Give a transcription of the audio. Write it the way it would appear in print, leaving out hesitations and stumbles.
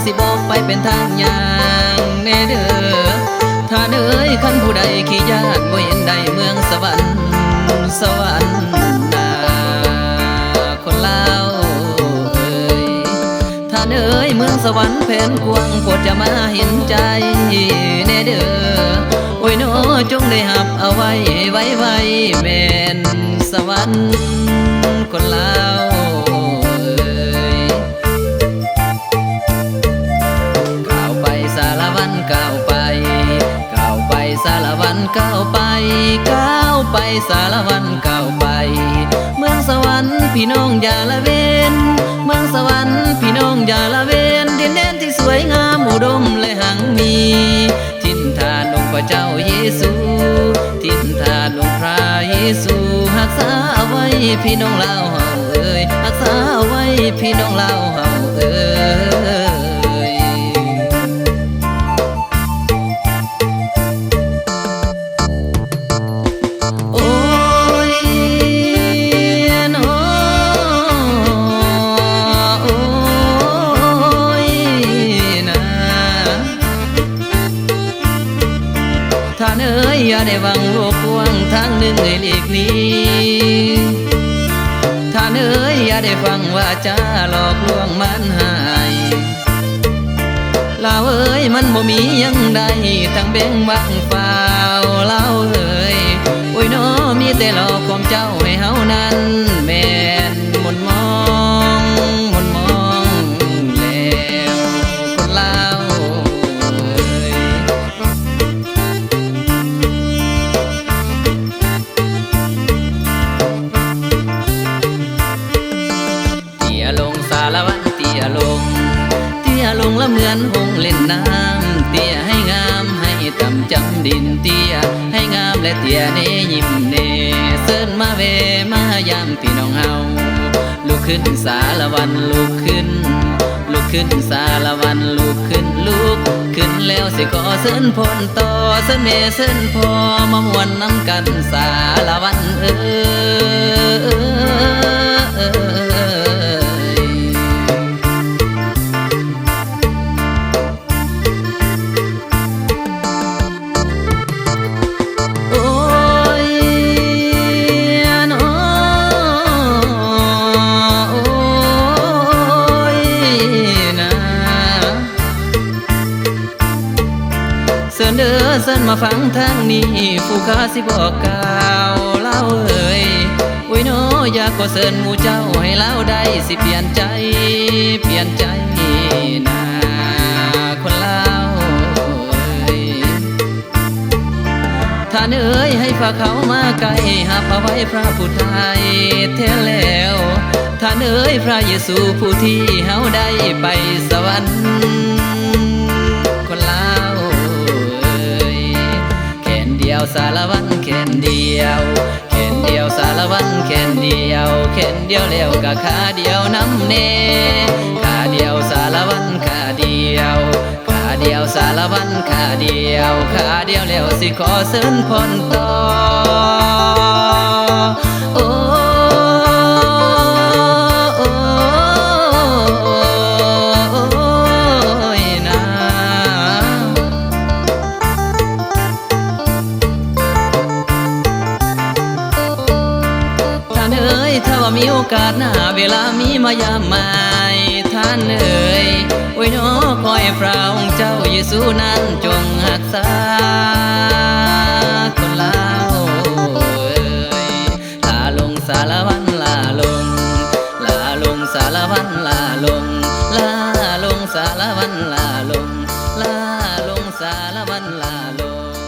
สิบอกไปเป็นทางอย่างแน่เด้อถ้าเอ้ยคันผู้ใดขี้ยากบ่เห็นใดเมืองสวรรค์สวรรค์นาคนลาวเอ้ยถ้าเอ้ยเมืองสวรรค์แผ่นกว้างโปรดจะมาเห็นใจแน่เด้อโอ้ยโนจงได้หับเอาไว้ไว้แม่นสวรรค์คนลาวก้าวไปสารวันก้าวไปก้าวไปสารวันก้าวไปก้าวไปสารวันก้าวไปเมืองสวรรค์พี่น้องอย่าละเว้นเมืองสวรรค์พี่น้องอย่าละเว้นดินแดนที่สวยงามอุดมและหังมีทินฐานองค์พระเจ้าเยซูทินฐานองค์พระเยซูรักษาเอาไว้พี่น้องลาวเฮาเอ้ยรักษาเอาไว้พี่น้องลาวเฮาเอ้ยโอ้ยโน้โอ้ยนะท่านเอ้ยอย่าได้หวังโลกกว้างทางหนึ่งให้หลีกหนีท่านเอ้ยอย่าได้ฟังว่าจะหลอกลวงมันหายลาวเอ้ยมันบ่มียังใดทั้งเบ่งว่างเปล่าลาวเอ้ยโอ้ยน้อมีแต่หลอกความเจ้าให้เฮานั้นแม่นมนมองแล้วคนลาวเอ้ยเตี้ยลงสารวันเตี้ยลงละเหมือนหงเล่นน้ำเตี้ยให้งามให้ต่ำจำดินเตี้ยให้งามและเตี้ยเนยิ้มเนเสิร์นมาเวมายามพี่น้องเฮาลุกขึ้นสารวันลุกขึ้นสารวันลุกขึ้นแล้วสิขอเสิร์นพลต่อเสิร์นเมเสิร์นพอมามวนน้ำกันสารวันเอ้ยโอ้ยโน้โอ้ยนะเสิร์นเด้อเสิร์นมาฟังทางนี้ผู้ข้าสิบอกกล่าวเล่าเอ่ยโอ้ยโน้อยากขอเสิร์นหมู่เจ้าให้เล่าได้สิเปลี่ยนใจนะคนลาวเอ้ยท่านเอ้ยให้ฝากเขามาไกลหับเอาไว้พระผู้ไทยแท้แล้วท่านเอ้ยพระเยซูผู้ที่เฮาได้ไปสวรรค์คนลาวเอ้ยแขนเดียวสารวันแขนเดียวสารวันแขนเดียวแล้วก็ขาเดียวน้ำเนขาเดียวสารวันขาเดียวสารวันขาเดียวแล้วสิขอเสิร์นพลต่อโอ้ยนะท่านเอ้ยถ้าว่ามีโอกาสหน้าเวลามีมายามใหม่ท่านเอ้ยโอ้ยน้อคอยพระองค์เจ้าเยซูนั้นจงรักษาคนลาวเอ้ยลาลงสารวันลาลงสารวันลาลงสารวันลาลงสารวันลาลง